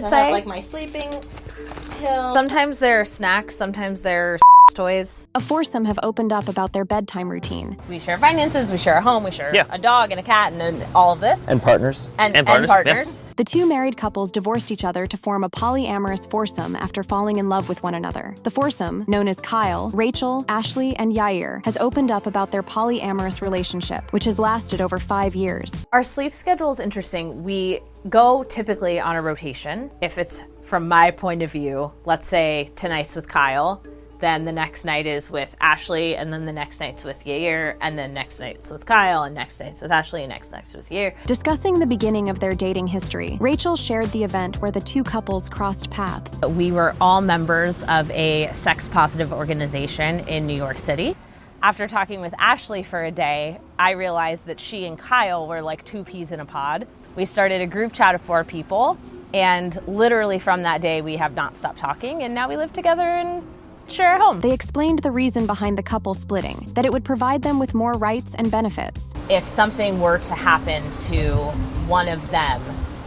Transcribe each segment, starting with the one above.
I have like my sleeping pill. Sometimes they're snacks, sometimes they're toys. A foursome have opened up about their bedtime routine. We share finances, we share a home, we share a dog and a cat and all of this. And partners. And partners. Yeah. The two married couples divorced each other to form a polyamorous foursome after falling in love with one another. The foursome, known as Kyle, Rachel, Ashley, and Yair, has opened up about their polyamorous relationship, which has lasted over 5 years. Our sleep schedule is interesting. We go typically on a rotation. If it's from my point of view, let's say tonight's with Kyle, then the next night is with Ashley, and then the next night's with Yair, and then next night's with Kyle, and next night's with Ashley, and next night's with Yair. Discussing the beginning of their dating history, Rachel shared the event where the two couples crossed paths. We were all members of a sex-positive organization in New York City. After talking with Ashley for a day, I realized that she and Kyle were like two peas in a pod. We started a group chat of 4 people, and literally from that day, we have not stopped talking, and now we live together and share a home. They explained the reason behind the couple splitting, that it would provide them with more rights and benefits. If something were to happen to one of them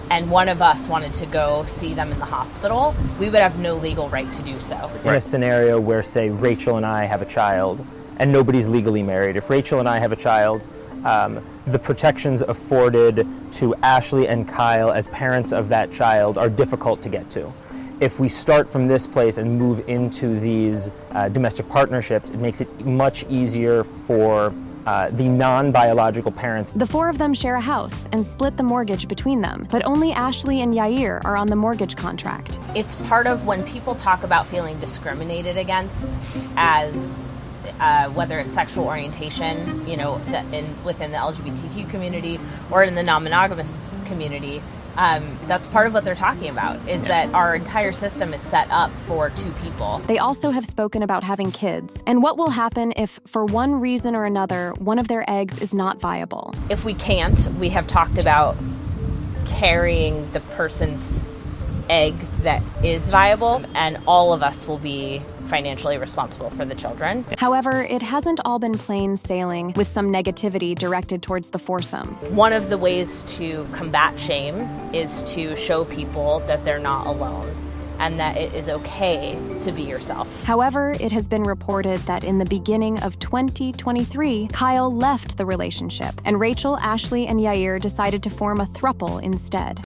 and one of us wanted to go see them in the hospital, we would have no legal right to do so. In a scenario where, say, Rachel and I have a child and nobody's legally married, if Rachel and I have a child, the protections afforded to Ashley and Kyle as parents of that child are difficult to get to. If we start from this place and move into these domestic partnerships, it makes it much easier for the non-biological parents. The 4 of them share a house and split the mortgage between them, but only Ashley and Yair are on the mortgage contract. It's part of when people talk about feeling discriminated against as whether it's sexual orientation, you know, within the LGBTQ community or in the non-monogamous community. That's part of what they're talking about, is that our entire system is set up for 2 people. They also have spoken about having kids and what will happen if, for one reason or another, one of their eggs is not viable. If we can't, we have talked about carrying the person's egg that is viable, and all of us will be financially responsible for the children. However, it hasn't all been plain sailing, with some negativity directed towards the foursome. One of the ways to combat shame is to show people that they're not alone and that it is okay to be yourself. However, it has been reported that in the beginning of 2023, Kyle left the relationship, and Rachel, Ashley, and Yair decided to form a throuple instead.